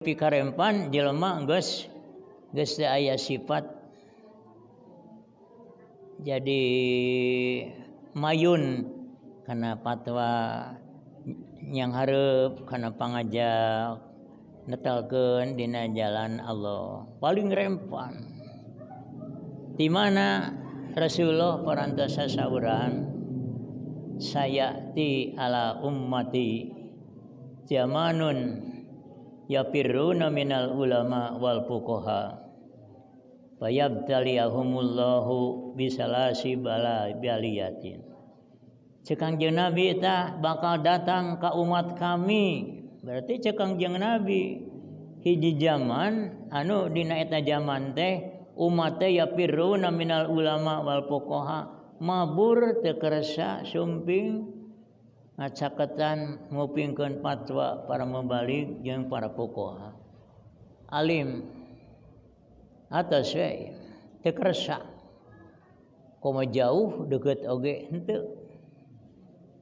pikarempan jelema geus teu aya sifat jadi mayun kana fatwa yang hareup kana pangajak netelkeun dina jalan Allah paling rempan di mana Rasulullah parantos sasauran sayati ala ummati zamanun yafirruna minal ulama wal fuqaha fayabtaliyahumullahu bisalasi baliyatin. Cek Kangjeng Nabi tah bakal datang ka umat kami. Berarti cek Kangjeng Nabi hiji zaman anu dina eta zaman teh umat teh yafirruna minal ulama wal fuqaha mabur teu kersa sumping ngacaketan ngupingkeun fatwa para mubalik jeung para fuqaha alim atas we teu kersa komo jauh deukeut oge henteu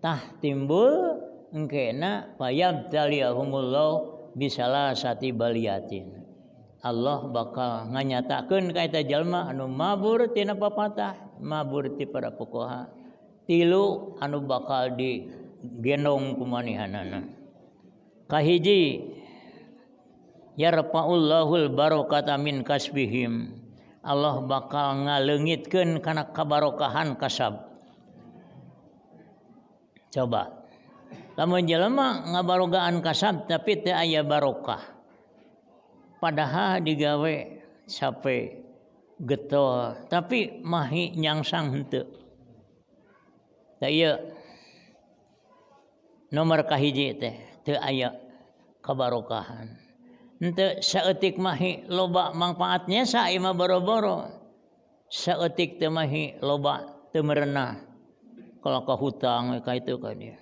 tah timbul engkena fayabtaliyahumullah bisalasati baliyatin Allah bakal nganyatakeun ka eta jalma anu mabur tina papatah mabur ti para fuqaha tilu anu bakal di gendong kumanihanana kahiji yarfa'ullahul barakata min kasbihim Allah bakal ngaleungitkeun kana kabarokahan kasab coba lamun jelema ngabarogaan kasab tapi teu aya barokah padahal digawe sape getol tapi mahi nyangsang henteu da ieu nomor kahiji teh teu aya kabarokahan henteu saeutik mahi loba mangpaatnya sa imah boro-boro saeutik teu mahi loba teu merenah kalau ka hutang ka itu ka dia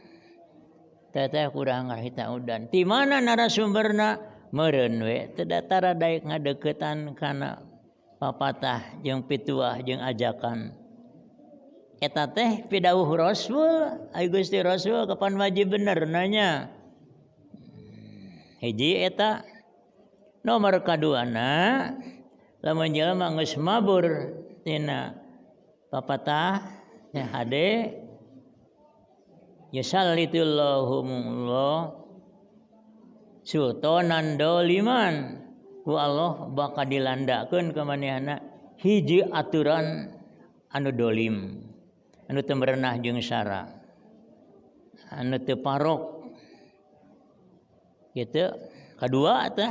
teh kurang ngahita udan ti mana narasumberna meureun we teu datara daek ngadeuketan kana papatah jeung pituah jeung ajakan eta teh pidawuh Rasul ai Gusti Rasul kapan wajib bener nanya hiji eta nomor kaduana lamun jelema geus mabur tina papatah nya hade yasallitullahumullah sultanan doliman ku Allah bakal dilandakeun ka manehna hiji aturan anu dolim anu teu merenah jeung sara anu teu parok kitu kadua teh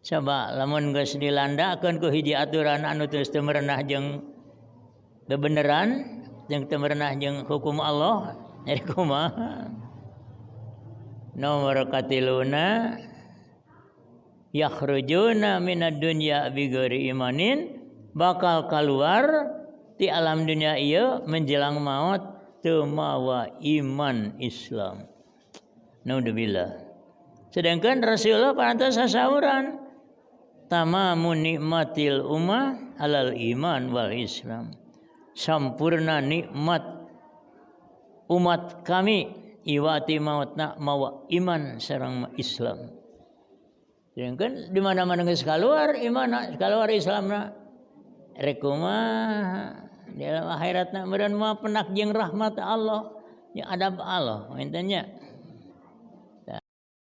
coba lamun geus dilandakeun ku hiji aturan anu teu merenah jeung bebeneran jeung teu merenah jeung hukum Allah jadi kumaha nomor katiluna yakhrujuna minad dunya bighairi imanin bakal keluar di alam dunia ieu menjelang maut teu mawa iman Islam. Naudzubillah. Sedangkan Rasulullah parantos sasauran tamamun nikmatil ummah alal iman wal Islam. Sampurna nikmat umat kami iwati mautna mawa iman sareng Islam. Sedangkan di mana-mana geus kaluar iman kaluar Islamna rek kumaha di alam akhiratna meureun moal penak jeung rahmat Allah jeung adab Allah. Intanya